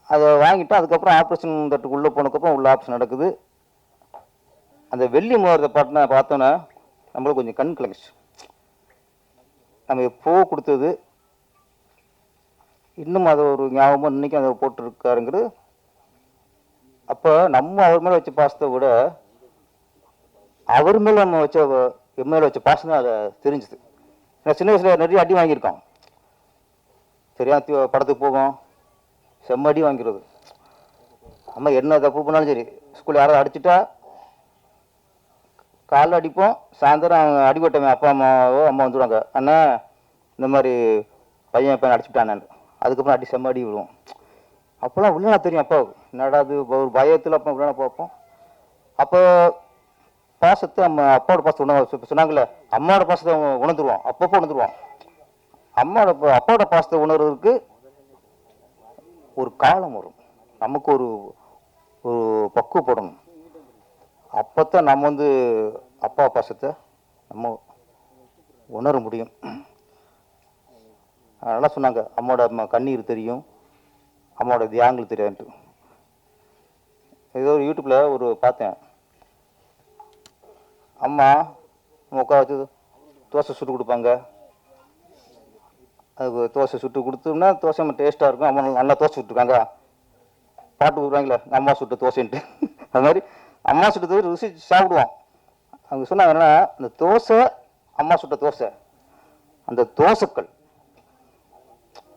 அதை வாங்கிட்டு அதுக்கப்புறம் ஆப்ரேஷன் தட்டுக்கு உள்ளே போனதுக்கப்புறம் உள்ள ஆப்ரேஷன் நடக்குது. அந்த வெள்ளி மோதிரத்தை பார்த்தோன்னே நம்மளுக்கு கொஞ்சம் கண் கலங்கிச்சு. நம்ம எப்போ கொடுத்தது இன்னும் அதை ஒரு ஞாபகமாக இன்றைக்கி அதை போட்டிருக்காருங்கிறது. அப்போ நம்ம அவர் மேலே வச்ச பாசத்தை விட அவர் மேலே நம்ம என் மேலே வச்ச பாசம் தான் அதை தெரிஞ்சுது. நான் சின்ன வயசில் நிறைய அடி வாங்கியிருக்கோம். சரியா படத்துக்கு போவோம், செம்ம அடி வாங்கிறது. அம்மா என்ன தப்பு பண்ணாலும் சரி, ஸ்கூலில் யாராவது அடிச்சுட்டா காலைல அடிப்போம், சாயந்தரம் அடிபட்டவன் அப்பா அம்மாவோ அம்மா வந்துடுவாங்க, அண்ணா இந்த மாதிரி பையன் அடிச்சுட்டானு. அதுக்கப்புறம் அடி செம்ம அடி விடுவோம். அப்போல்லாம் உள்ளனா தெரியும் அப்பாவுக்கு, என்னடா அது ஒரு பயத்தில் அப்போ உள்ளனா பார்ப்போம். அப்போ பாசத்தை நம்ம அப்பாவோட பாசத்தை சொன்னாங்கல்ல, அம்மாவோட பாசத்தை உணர்ந்துருவோம், அப்பப்போ உணர்ந்துருவோம். அப்பாவோட பாசத்தை உணர்றதுக்கு ஒரு காலம் வரும், நமக்கு ஒரு பக்குவப்படணும். அப்போத்தான் நம்ம அப்பா பாசத்தை நம்ம உணர முடியும். அதனால சொன்னாங்க, அம்மாவோட கண்ணீர் தெரியும், அம்மாவோட தியாகங்கள் தெரியாதுன்ட்டு. ஏதோ ஒரு யூடியூப்பில் ஒரு பார்த்தேன், அம்மா உட்கார வச்சு தோசை சுட்டு கொடுப்பாங்க. அதுக்கு தோசை சுட்டு கொடுத்தோம்னா தோசை டேஸ்ட்டாக இருக்கும். அம்மா நல்லா தோசை சுட்டுருக்காங்க, பாட்டு கொடுக்குறாங்களே அம்மா சுட்டு தோசைன்ட்டு. அது மாதிரி அம்மா சுட்ட தோசை ருசிச்சு சாப்பிடுவோம். அவங்க சொன்னாங்க என்னன்னா, அந்த தோசை அம்மா சுட்ட தோசை, அந்த தோசைக்கள்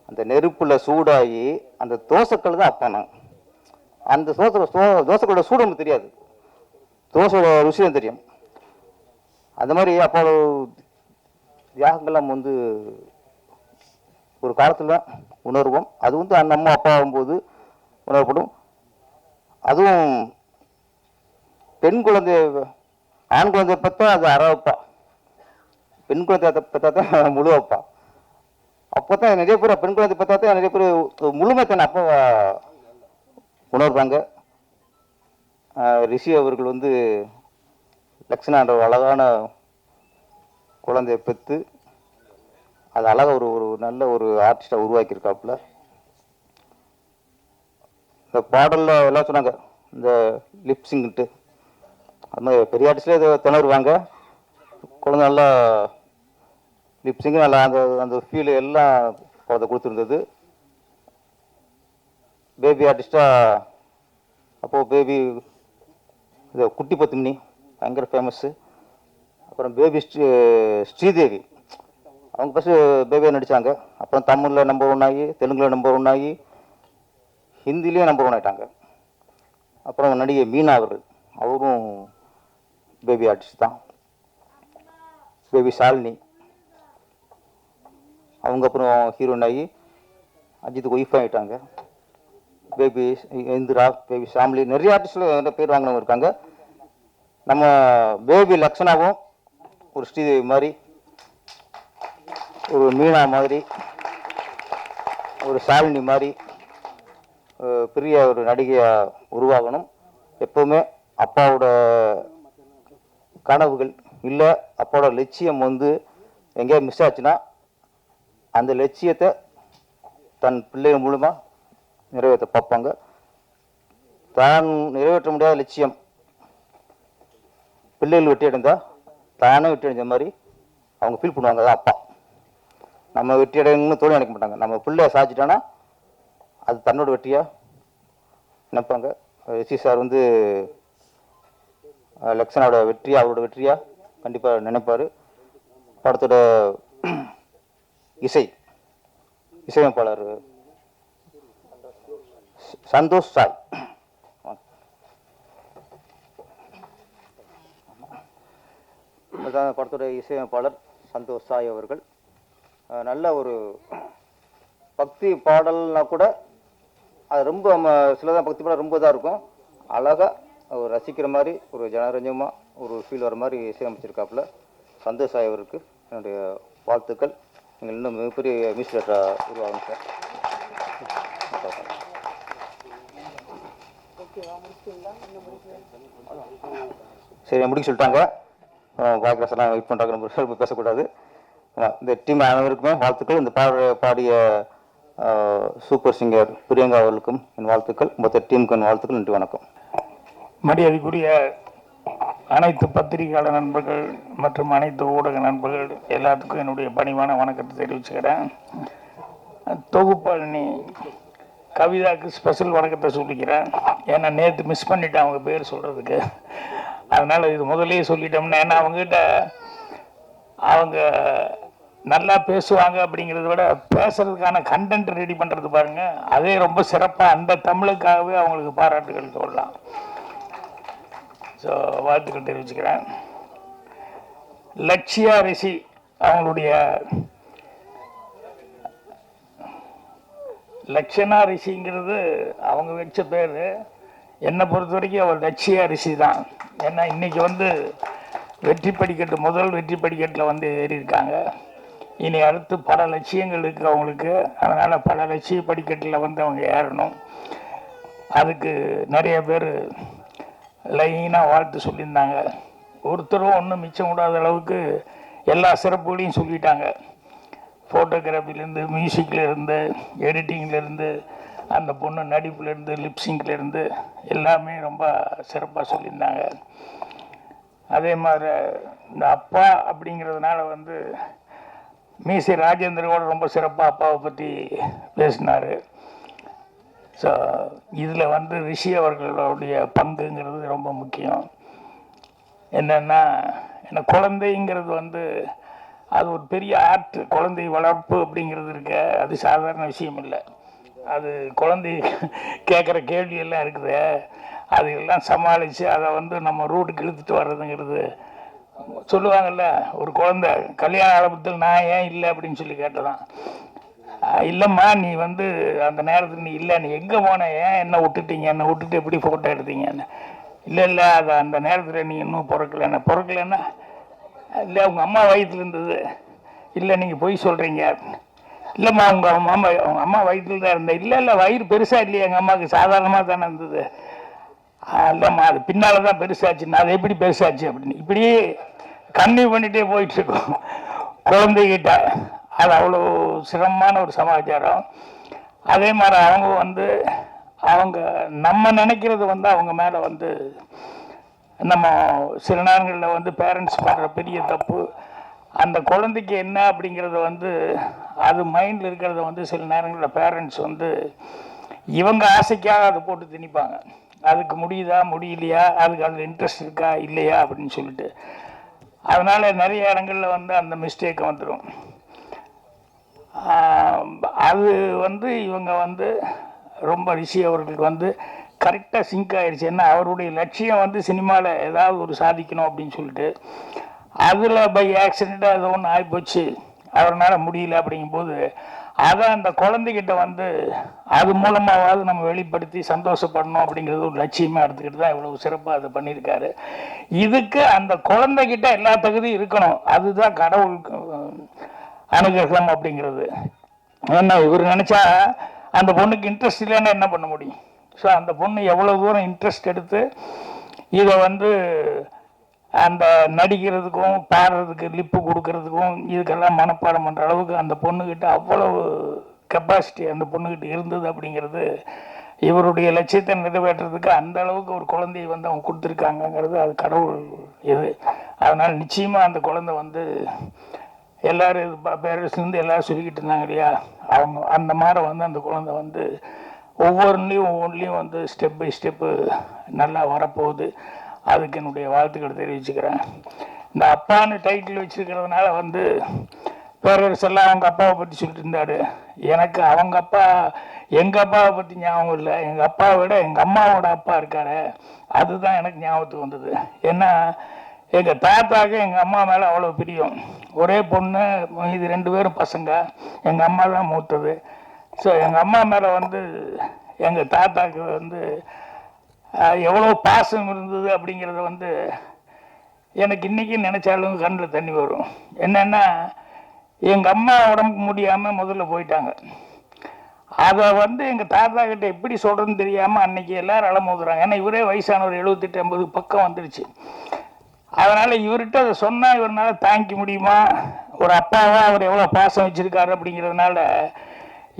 அந்த நெருப்பில் சூடாகி அந்த தோசைக்கள் தான் அப்பா. நாங்கள் அந்த தோசைக்களோட சூடு நமக்கு தெரியாது, தோசையோட ருசியும் தெரியும். அந்த மாதிரி அப்போ தியாகங்கள் நம்ம ஒரு காலத்தில் உணர்வோம். அது நம்ம அப்பா ஆகும்போது உணரப்படும். அதுவும் பெண் குழந்தை, ஆண் குழந்தைய பார்த்தா அது அறவைப்பா, பெண் குழந்தைய பார்த்தா தான் முழு அப்பா. அப்போ தான் நிறைய பேர் பெண் குழந்தை பார்த்தா தான் நிறைய பேர் முழுமை தானே அப்போ உணர்வாங்க. ரிஷி அவர்கள் லக்ஷ்மணான்ற ஒரு அழகான குழந்தைய பெற்று அது அழகாக ஒரு நல்ல ஒரு ஆர்டிஸ்டாக உருவாக்கியிருக்காப்புல. இந்த பாடலில் எல்லாம் சொன்னாங்க, இந்த லிப்ஸிங்கிட்டு அது மாதிரி பெரிய ஆர்டிஸ்ட்லேயே இதை திணறுவாங்க. குழந்தை நல்லா லிப்ஸிங்கு நல்லா அந்த ஃபீல் எல்லாம் குழந்தை கொடுத்துருந்தது. பேபி ஆர்டிஸ்டாக அப்போது பேபி இந்த குட்டி பத்தினி பயங்கர ஃபேமஸ்ஸு. அப்புறம் பேபி ஸ்ரீதேவி, அவங்க ஃபஸ்ட்டு பேபியாக நடித்தாங்க. அப்புறம் தமிழில் நம்பர் 1 ஆகி, தெலுங்கில் நம்பர் 1 ஆகி, ஹிந்திலேயே நம்பர் 1 ஆகிட்டாங்க. அப்புறம் நடிகை மீனா அவர்கள், அவரும் பேபி ஆர்டிஸ்ட் தான். பேபி ஷாலினி, அவங்க அப்புறம் ஹீரோயின் ஆகி அஜித்துக்கு ஒய்ஃப் ஆகிட்டாங்க. பேபி இந்திரா, பேபி ஷாம்லி, நிறைய ஆர்டிஸ்டில் பேர் வாங்கினவங்க இருக்காங்க. நம்ம பேபி லக்ஷ்மணாவும் ஒரு ஸ்ரீதேவி மாதிரி, ஒரு மீனா மாதிரி, ஒரு ஷாலினி மாதிரி பெரிய ஒரு நடிகையாக உருவாகணும். எப்போவுமே அப்பாவோட கனவுகள் இல்லை அப்பாவோட லட்சியம் வந்து எங்கேயா மிஸ் ஆச்சுன்னா அந்த லட்சியத்தை தன் பிள்ளைகள் மூலமாக நிறைவேற்ற பார்ப்பாங்க. தான் நிறைவேற்ற முடியாத லட்சியம் பிள்ளைகள் வெற்றி அடைந்தால் தானே வெற்றி அடைஞ்ச மாதிரி அவங்க ஃபீல் பண்ணுவாங்க. தான் அப்பா நம்ம வெற்றி அடையணும்னு தோல்வி நினைக்க மாட்டாங்க. நம்ம பிள்ளைய சாதிச்சிட்டோன்னா அது தன்னோட வெற்றியாக நினைப்பாங்க. எஸ்சி சார் வந்து லக்ஷனோட வெற்றியா அவரோட வெற்றியா கண்டிப்பாக நினைப்பார். படத்தோட இசையமைப்பாளர் சந்தோஷ் சாய். படத்தோட இசையமைப்பாளர் சந்தோஷ் சாய் அவர்கள் நல்ல ஒரு பக்தி பாடல்னா கூட அது ரொம்ப நம்ம சிலதான் பக்தி பாடல் ரொம்ப இதாக இருக்கும். அழகாக ஒரு ரசிக்கிற மாதிரி ஒரு ஜனரஞ்சமாக ஒரு ஃபீல் வர மாதிரி இசையமைச்சிருக்காப்புல சந்தோஷ் சாய் அவருக்கு என்னுடைய வாழ்த்துக்கள். நீங்கள் இன்னும் மிகப்பெரிய மியூசிக் டைரக்டராக உருவாகும் சார். சரி முடிக்க சொல்லிட்டாங்க. பாக்கியராஜெல்லாம் வெயிட் பண்ணுறாங்க, நம்ம பேசக்கூடாது. இந்த டீம் அனைவருக்குமே வாழ்த்துக்கள். இந்த பாடிய சூப்பர் சிங்கர் பிரியங்கா அவர்களுக்கும் என் வாழ்த்துக்கள். மொத்த டீமுக்கு என் வாழ்த்துக்கள். நன்றி, வணக்கம். மரியாதைக்குரிய அனைத்து பத்திரிகையாளர் நண்பர்கள் மற்றும் அனைத்து ஊடக நண்பர்கள் எல்லாத்துக்கும் என்னுடைய பணிவான வணக்கத்தை தெரிவிச்சுக்கிறேன். தொகுப்பாளினி கவிதாவுக்கு ஸ்பெஷல் வணக்கத்தை சொல்லிக்கிறேன். ஏன்னா நேற்று மிஸ் பண்ணிட்டேன் அவங்க பேர் சொல்கிறதுக்கு. அதனால் இது முதலே சொல்லிட்டோம்னா, ஏன்னா அவங்ககிட்ட அவங்க நல்லா பேசுவாங்க அப்படிங்கிறத விட பேசுறதுக்கான கண்டென்ட் ரெடி பண்ணுறது பாருங்க, அதே ரொம்ப சிறப்பாக அந்த தமிழுக்காகவே அவங்களுக்கு பாராட்டுகள் சொல்லலாம். ஸோ வாழ்த்துக்கள் தெரிவிச்சுக்கிறேன். லட்சியா ரிஷி அவங்களுடைய லட்சணா ரிஷிங்கிறது அவங்க வச்ச பேர். என்னை பொறுத்த வரைக்கும் அவர் லட்சியா ரிஷி தான். ஏன்னா இன்னைக்கு வந்து வெற்றி படிக்கட்டு முதல் வெற்றி படிக்கட்டில் வந்து ஏறி இருக்காங்க. இனி அடுத்து பல லட்சியங்கள் இருக்குது அவங்களுக்கு. அதனால் பல லட்சிய படிக்கட்டில் வந்து அவங்க ஏறணும். அதுக்கு நிறைய பேர் லைனாக வாழ்த்து சொல்லியிருந்தாங்க. ஒருத்தரும் ஒன்றும் மிச்சம் விடாத அளவுக்கு எல்லா சிறப்புகளையும் சொல்லிட்டாங்க. ஃபோட்டோகிராஃபிலேருந்து, மியூசிக்லேருந்து, எடிட்டிங்லேருந்து, அந்த பொண்ணு நடிப்புலேருந்து, லிப்சிங்லேருந்து எல்லாமே ரொம்ப சிறப்பாக சொல்லியிருந்தாங்க. அதே மாதிரி இந்த அப்பா அப்படிங்கிறதுனால வந்து மீசி ராஜேந்திரோட ரொம்ப சிறப்பாக அப்பாவை பற்றி பேசினார். ஸோ இதில் வந்து ரிஷி அவர்களுடைய பங்குங்கிறது ரொம்ப முக்கியம். என்னென்னா, என்ன குழந்தைங்கிறது வந்து அது ஒரு பெரிய ஆர்ட். குழந்தை வளர்ப்பு அப்படிங்கிறது இருக்க அது சாதாரண விஷயம் இல்லை. அது குழந்தை கேட்குற கேள்வியெல்லாம் இருக்குது. அதையெல்லாம் சமாளித்து அதை வந்து நம்ம ரூட்டுக்கு இழுத்துட்டு வர்றதுங்கிறது சொல்லுவாங்கள்ல, ஒரு குழந்தை கல்யாண ஆரம்பத்தில் நான் ஏன் இல்லை அப்படின்னு சொல்லி கேட்டதான். இல்லைம்மா, நீ வந்து அந்த நேரத்தில் நீ இல்லை, நீ எங்கே போன, ஏன் என்னை விட்டுட்டீங்க, என்னை விட்டுட்டு எப்படி ஃபோட்டோ எடுத்தீங்கன்னு. இல்லை அது அந்த நேரத்தில் நீ இன்னும் பிறக்கலைன்னா இல்லை உங்கள் அம்மா வயிற்றுல இருந்தது. இல்லை நீங்கள் பொய் சொல்கிறீங்க. இல்லைம்மா உங்கள் அம்மா வயிற்றுல தான் இருந்தேன். இல்லை வயிறு பெருசாக இல்லையா, எங்கள் அம்மாவுக்கு சாதாரணமாக தானே இருந்தது. இல்லைம்மா அது பின்னால் தான் பெருசாச்சு, அது எப்படி பெருசாச்சு அப்படின்னு இப்படி கன்னியூ பண்ணிகிட்டே போயிட்டுருக்கோம் குழந்தைகிட்ட. அது அவ்வளோ சிரமமான ஒரு சமாச்சாரம். அதே மாதிரி அவங்க வந்து நம்ம நினைக்கிறது வந்து அவங்க மேலே வந்து நம்ம சில நேரங்களில் வந்து பேரண்ட்ஸ் பண்ணுற பெரிய தப்பு. அந்த குழந்தைக்கு என்ன அப்படிங்கிறத வந்து அது மைண்டில் இருக்கிறத வந்து சில நேரங்களில் பேரண்ட்ஸ் வந்து இவங்க ஆசைக்காக அதை போட்டு திணிப்பாங்க. அதுக்கு முடியுதா முடியலையா, அதுக்கு அதில் இன்ட்ரெஸ்ட் இருக்கா இல்லையா அப்படின்னு சொல்லிட்டு. அதனால் நிறைய இடங்களில் வந்து அந்த மிஸ்டேக் வந்துடும். அது வந்து இவங்க வந்து ரொம்ப ரிஷி அவர்களுக்கு வந்து கரெக்டாக சிங்க் ஆகிடுச்சு. ஏன்னா அவருடைய லட்சியம் வந்து சினிமாவில் ஏதாவது ஒரு சாதிக்கணும் அப்படின்னு சொல்லிட்டு, அதில் பை ஆக்சிடெண்ட்டாக அது ஒன்று ஆகிப்போச்சு, அவரால் முடியல அப்படிங்கும்போது அதை அந்த குழந்தைகிட்ட வந்து அது மூலமாவது நம்ம வெளிப்படுத்தி சந்தோஷப்படணும் அப்படிங்கிறது ஒரு லட்சியமாக எடுத்துக்கிட்டு தான் இவ்வளவு சிறப்பாக அதை பண்ணியிருக்காரு. இதுக்கு அந்த குழந்தைகிட்ட எல்லா தகுதியும் இருக்கணும். அதுதான் கடவுள் அனுகிரகம் அப்படிங்கிறது. ஏன்னா இவர் நினச்சா அந்த பொண்ணுக்கு இன்ட்ரெஸ்ட் இல்லைன்னா என்ன பண்ண முடியும். ஸோ அந்த பொண்ணு எவ்வளோ தூரம் இன்ட்ரெஸ்ட் எடுத்து இதை வந்து அந்த நடிக்கிறதுக்கும் பாடுறதுக்கு லிப்பு கொடுக்கறதுக்கும் இதுக்கெல்லாம் மனப்பாடம் பண்ணுற அளவுக்கு அந்த பொண்ணுக்கிட்ட அவ்வளவு கெப்பாசிட்டி அந்த பொண்ணுக்கிட்ட இருந்தது அப்படிங்கிறது இவருடைய லட்சியத்தை நிறைவேற்றுறதுக்கு அந்த அளவுக்கு ஒரு குழந்தையை வந்து அவங்க கொடுத்துருக்காங்கங்கிறது அது கடவுள் இது. அதனால் நிச்சயமாக அந்த குழந்தை வந்து எல்லோரும் பேரண்ட்ஸ்லேருந்து எல்லோரும் சொல்லிக்கிட்டு இருந்தாங்க இல்லையா, அவங்க அந்த மாதிரி வந்து அந்த குழந்தை வந்து ஒவ்வொன்றிலையும் வந்து ஸ்டெப் பை ஸ்டெப்பு நல்லா வரப்போகுது. அதுக்கு என்னுடைய வாழ்த்துக்களை தெரிவிச்சுக்கிறேன். இந்த அப்பான்னு டைட்டில் வச்சுருக்கிறதுனால வந்து பேரரசு எல்லாம் அவங்க அப்பாவை பற்றி சொல்லிட்டு இருந்தார். எனக்கு அவங்க அப்பா எங்கள் அப்பாவை பற்றி ஞாபகம் இல்லை, எங்கள் அப்பாவை விட எங்கள் அம்மாவோட அப்பா இருக்காரு, அதுதான் எனக்கு ஞாபகத்துக்கு வந்தது. ஏன்னா எங்கள் தாத்தாவுக்கு எங்கள் அம்மா மேலே அவ்வளோ பிரியம். ஒரே பொண்ணு, இது 2 பேரும் பசங்க, எங்கள் அம்மா தான் மூத்தது. ஸோ எங்கள் அம்மா மேலே வந்து எங்கள் தாத்தாவுக்கு வந்து எவ்வளோ பாசம் இருந்தது அப்படிங்கிறத வந்து எனக்கு இன்றைக்கி நினச்சாலும் கண்ணில் தண்ணி வரும். என்னென்னா எங்கள் அம்மா உடம்புக்கு முடியாமல் முதல்ல போயிட்டாங்க. அதை வந்து எங்கள் தாத்தா கிட்ட எப்படி சொல்கிறதுன்னு தெரியாமல் அன்றைக்கி எல்லோரும் அலமோதுறாங்க. ஏன்னா இவரே வயசானவர் 78-80 பக்கம் வந்துடுச்சு. அதனால் இவர்கிட்ட அதை சொன்னால் இவரால் தாங்கிக்க முடியுமா, ஒரு அப்பாவாக அவர் எவ்வளோ பாசம் வச்சுருக்காரு அப்படிங்கிறதுனால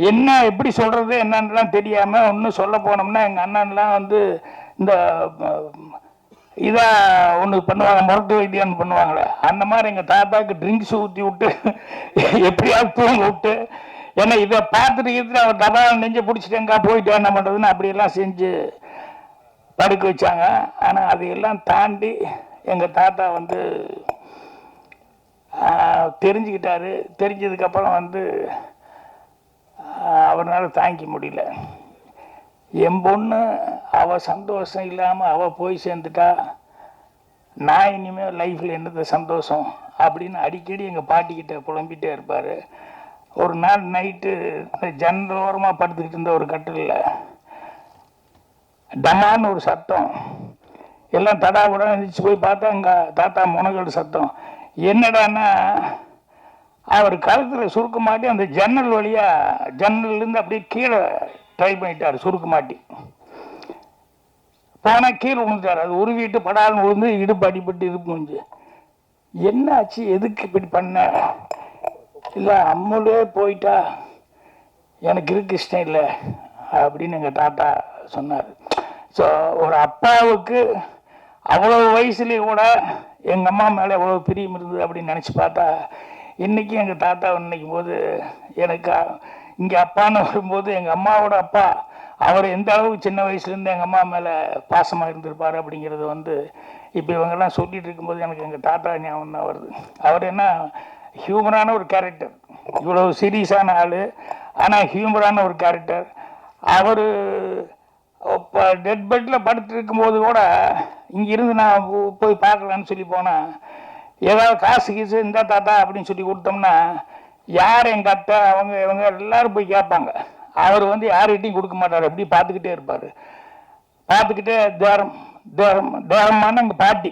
என்ன எப்படி சொல்கிறது என்னன்னெலாம் தெரியாமல் ஒன்றும் சொல்ல போனோம்னா எங்கள் அண்ணன்லாம் வந்து இந்த இதாக ஒன்று பண்ணுவாங்க, முரட்டு வைத்தியம் பண்ணுவாங்களே, அந்த மாதிரி எங்கள் தாத்தாவுக்கு ட்ரிங்க்ஸ் ஊற்றி விட்டு எப்படியாவது தூங்க விட்டு, ஏன்னா இதை பார்த்துட்டு அவர் டபால் நெஞ்சை பிடிச்சிட்டு எங்கா போயிட்டு என்ன பண்ணுறதுன்னு அப்படியெல்லாம் செஞ்சு படுக்க வச்சாங்க. ஆனால் அதையெல்லாம் தாண்டி எங்கள் தாத்தா வந்து தெரிஞ்சுக்கிட்டாரு. தெரிஞ்சதுக்கப்புறம் வந்து அவரால் தாங்கிக்க முடியல. என் பொண்ணு அவள் சந்தோஷம் இல்லாமல் அவள் போய் சேர்ந்துட்டா நான் இனிமேல் லைஃப்பில் என்னது சந்தோஷம் அப்படின்னு அடிக்கடி எங்கள் பாட்டிக்கிட்ட புலம்பிகிட்டே இருப்பார். ஒரு நாள் நைட்டு ஜன்னல் ஓரமாக படுத்துக்கிட்டு இருந்த ஒரு கட்டிலில் டமான்னு ஒரு சத்தம். எல்லாம் தடா கூட எழுந்திரிச்சு போய் பார்த்தா எங்கள் தாத்தா முனகல் சத்தம். என்னடான்னா அவர் கழுத்தில் சுருக்க மாட்டி அந்த ஜன்னல் வழியாக ஜன்னல்லேருந்து அப்படியே கீழே ட்ரை பண்ணிட்டார். சுருக்க மாட்டி போனால் கீழே விழுந்துட்டார். அது உருவிட்டு படாலும் விழுந்து இடுப்பு அடிபட்டு இடுப்பு முடிஞ்சு. என்னாச்சு, எதுக்கு இப்படி பண்ண? இல்லை அம்மளே போயிட்டா எனக்கு இருக்கு இஷ்டம் இல்லை அப்படின்னு எங்கள் தாத்தா சொன்னார். ஸோ ஒரு அப்பாவுக்கு அவ்வளோ வயசுலேயே கூட எங்கள் அம்மா மேலே எவ்வளோ பிரியம் இருந்தது அப்படின்னு நினச்சி பார்த்தா இன்றைக்கி எங்கள் தாத்தா நினைக்கும் போது எனக்கு இங்கே அப்பான்னு வரும்போது எங்கள் அம்மாவோட அப்பா அவர் எந்த அளவுக்கு சின்ன வயசுலேருந்து எங்கள் அம்மா மேலே பாசமாக இருந்திருப்பார் அப்படிங்கிறது வந்து இப்போ இவங்கெல்லாம் சொல்லிட்டு இருக்கும்போது எனக்கு எங்கள் தாத்தா ஞாபகம் தான் வருது. அவர் என்ன ஹியூமரான ஒரு கேரக்டர், இவ்வளோ சீரியஸான ஆள், ஆனால் ஹியூமரான ஒரு கேரக்டர். அவர் இப்போ டெட் பெட்டில் படுத்து இருக்கும்போது கூட இங்கேருந்து நான் போய் பார்க்கலான்னு சொல்லி போனால் ஏதாவது காசு கீசு இந்த தாத்தா அப்படின்னு சொல்லி கொடுத்தோம்னா யார் எங்கள் அத்தை அவங்க இவங்க எல்லோரும் போய் கேட்பாங்க. அவர் வந்து யார்கிட்டையும் கொடுக்க மாட்டார், எப்படி பார்த்துக்கிட்டே இருப்பார். பார்த்துக்கிட்டே தேரம் தேரம் தேரமான எங்கள் பாட்டி,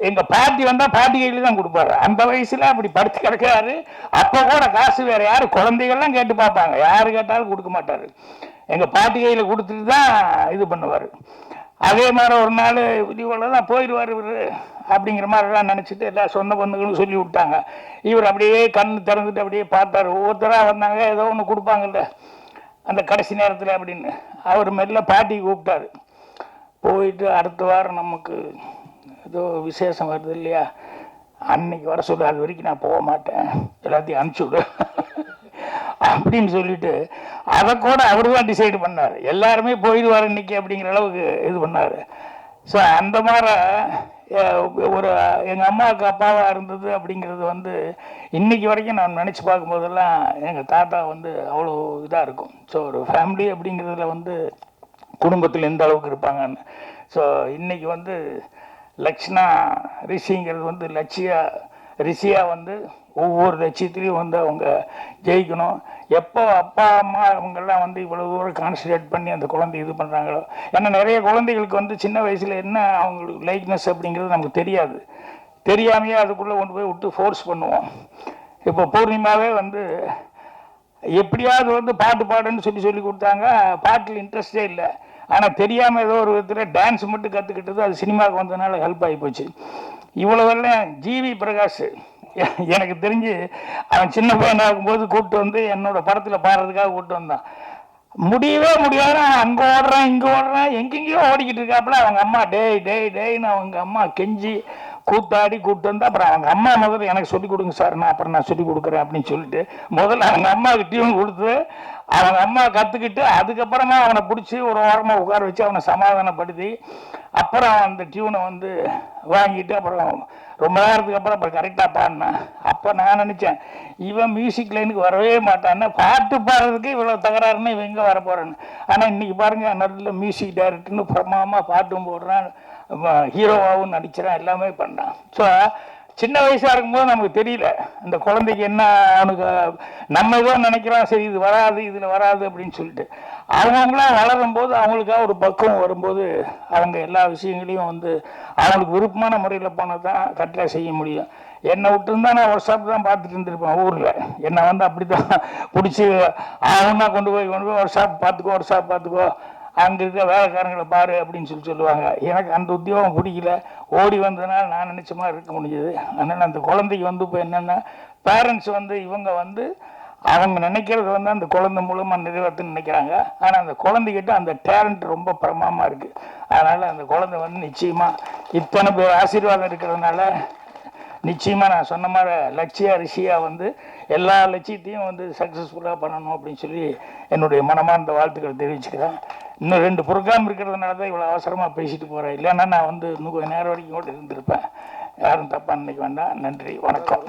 எங்கள் பாட்டி வந்தால் பாட்டி கையில் தான் கொடுப்பாரு. அந்த வயசில் அப்படி படுத்து கிடக்கிறாரு. அப்போ கூட காசு வேறு யார் குழந்தைகள்லாம் கேட்டு பார்ப்பாங்க, யார் கேட்டாலும் கொடுக்க மாட்டார். எங்கள் பாட்டி கையில் கொடுத்துட்டு தான் இது பண்ணுவார். அதே மாதிரி ஒரு நாள் இவ்வளோ தான் போயிடுவார் இவர் அப்படிங்கிற மாதிரிலாம் நினச்சிட்டு எல்லா சொந்த பந்துகளும் சொல்லி விட்டாங்க. இவர் அப்படியே கண் திறந்துட்டு அப்படியே பார்த்தார். ஒவ்வொருத்தராக வந்தாங்க, ஏதோ ஒன்று கொடுப்பாங்கல்ல அந்த கடைசி நேரத்தில் அப்படின்னு. அவர் மெல்ல பாட்டி கூப்பிட்டாரு. போயிட்டு அடுத்த வாரம் நமக்கு ஏதோ விசேஷம் வருது இல்லையா, அன்னைக்கு வர சொல்லு, அது வரைக்கும் நான் போக மாட்டேன், எல்லாத்தையும் அனுப்பிச்சி விடு அப்படின்னு சொல்லிட்டு அதை கூட அவர் தான் டிசைடு பண்ணார். எல்லாருமே போயிடுவார் இன்னைக்கு அப்படிங்கிற அளவுக்கு இது பண்ணார். ஸோ அந்த மாதிரி ஒரு எங்கள் அம்மாவுக்கு அப்பாவாக இருந்தது அப்படிங்கிறது வந்து இன்னைக்கு வரைக்கும் நான் நினச்சி பார்க்கும்போதெல்லாம் எங்கள் தாத்தா வந்து அவ்வளோ இதாக இருக்கும். ஸோ ஒரு ஃபேமிலி அப்படிங்கிறதுல வந்து குடும்பத்தில் எந்த அளவுக்கு இருப்பாங்கன்னு. ஸோ இன்றைக்கி வந்து லக்ஷ்ணா ரிஷிங்கிறது வந்து ரிஷியாக வந்து ஒவ்வொரு லட்சியத்துலேயும் வந்து அவங்க ஜெயிக்கணும். எப்போ அப்பா அம்மா அவங்கெல்லாம் வந்து இவ்வளோ தூரம் கான்சன்ட்ரேட் பண்ணி அந்த குழந்தை இது பண்ணுறாங்களோ, ஏன்னா நிறைய குழந்தைகளுக்கு வந்து சின்ன வயசில் என்ன அவங்களுக்கு லைக்னஸ் அப்படிங்கிறது நமக்கு தெரியாது. தெரியாமையே அதுக்குள்ளே கொண்டு போய் விட்டு ஃபோர்ஸ் பண்ணுவோம். இப்போ பூர்ணிமாவே வந்து எப்படியாவது வந்து பாட்டு பாடுன்னு சொல்லி கொடுத்தாங்க. பாட்டில் இன்ட்ரெஸ்டே இல்லை, ஆனால் தெரியாமல் ஏதோ ஒரு விதத்தில் டான்ஸ் மட்டும் கற்றுக்கிட்டது அது சினிமாவுக்கு வந்ததுனால ஹெல்ப் ஆகி போச்சு. இவ்வளவெல்லாம் ஜிவி பிரகாஷ் எனக்கு தெரிஞ்சு அவன் சின்ன பையனாக இருக்கும்போது கூப்பிட்டு வந்து என்னோட படத்தில் பாடுறதுக்காக கூப்பிட்டு வந்தான். முடியவே முடியாது, அங்கே ஓடுறான் இங்கே ஓடுறான் எங்கெங்கேயோ ஓடிக்கிட்டு இருக்காப்புல. அவங்க அம்மா டேய் டேய் டேய்னு அவங்க அம்மா கெஞ்சி கூத்தாடி கூப்பிட்டு வந்து அப்புறம் அவங்க அம்மா முதல்ல எனக்கு சொல்லிக் கொடுங்க சார், நான் சொல்லிக் கொடுக்குறேன் அப்படின்னு சொல்லிட்டு முதல்ல அவங்க அம்மாவுக்கு டியூன் கொடுத்து அவங்க அம்மா கற்றுக்கிட்டு அதுக்கப்புறமா அவனை பிடிச்சி ஒரு ஓரமாக உட்கார வச்சு அவனை சமாதானப்படுத்தி அப்புறம் அந்த டியூனை வந்து வாங்கிட்டு அப்புறம் ரொம்ப நேரத்துக்கு அப்புறம் கரெக்டாக பாடினான். அப்போ நான் நினச்சேன் இவன் மியூசிக் லைனுக்கு வரவே மாட்டான்னு, பாட்டு பாடுறதுக்கு இவ்வளோ தகராறுன்னு இவன் எங்கே வர போகிறான்னு. ஆனால் இன்றைக்கி பாருங்கள், நல்ல மியூசிக் டைரக்டர்னு பிரமாதமாக பாட்டும் போடுறான், ஹீரோவாகவும் நடிக்கிறான், எல்லாமே பண்ணான். ஸோ சின்ன வயசாக இருக்கும்போது நமக்கு தெரியல இந்த குழந்தைக்கு என்ன, அவனுக்கு நம்ம ஏதோ நினைக்கிறோம் சரி இது வராது இதில் வராது அப்படின்னு சொல்லிட்டு அவங்களாம் வளரும் போது அவங்களுக்காக ஒரு பக்குவம் வரும்போது அவங்க எல்லா விஷயங்களையும் வந்து அவங்களுக்கு விருப்பமான முறையில் போனால் தான் கரெக்டாக செய்ய முடியும். என்னை விட்டுருந்தா நான் ஒர்க் ஷாப் தான் பார்த்துட்டு இருந்திருப்பேன் ஊரில். என்னை வந்து அப்படி தான் பிடிச்சி அவனா கொண்டு போய் ஒர்க் ஷாப் பார்த்துக்கோ அங்கே இருக்க வேலைக்காரங்களை பாரு அப்படின்னு சொல்லுவாங்க. எனக்கு அந்த உத்தியோகம் பிடிக்கல, ஓடி வந்ததுனால நான் நினச்ச மாதிரி இருக்க முடிஞ்சது. அதனால் அந்த குழந்தைக்கு வந்து இப்போ என்னென்னா பேரண்ட்ஸ் வந்து இவங்க வந்து அவங்க நினைக்கிறது வந்து அந்த குழந்தை மூலமாக நிறைவேற்றுன்னு நினைக்கிறாங்க. ஆனால் அந்த குழந்தைகிட்ட அந்த டேலண்ட் ரொம்ப பிரமாதமாக இருக்குது. அதனால் அந்த குழந்தை வந்து நிச்சயமாக இத்தனை பேர் ஆசீர்வாதம் இருக்கிறதுனால நிச்சயமாக நான் சொன்ன மாதிரி ரிஷியாக வந்து எல்லா லட்சியத்தையும் வந்து சக்ஸஸ்ஃபுல்லாக பண்ணணும் அப்படின்னு சொல்லி என்னுடைய மனமார்ந்த வாழ்த்துக்களை தெரிவிச்சுக்கிறேன். இன்னும் 2 ப்ரோக்ராம் இருக்கிறதுனால தான் இவ்வளோ அவசரமாக பேசிட்டு போகிறேன். இல்லைன்னா நான் வந்து இன்னும் கொஞ்சம் நேரம் வரைக்கும் கூட இருந்திருப்பேன். யாரும் தப்பாக நினைக்க வேண்டாம். நன்றி, வணக்கம்.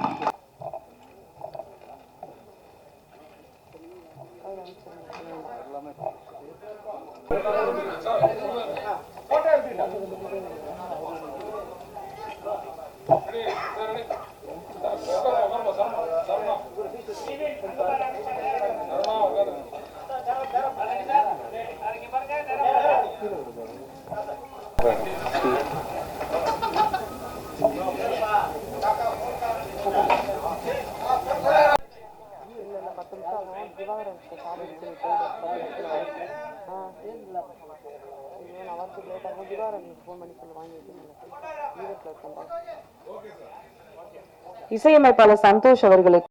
இசையமைப்பாளர் சந்தோஷ் அவர்களுக்கு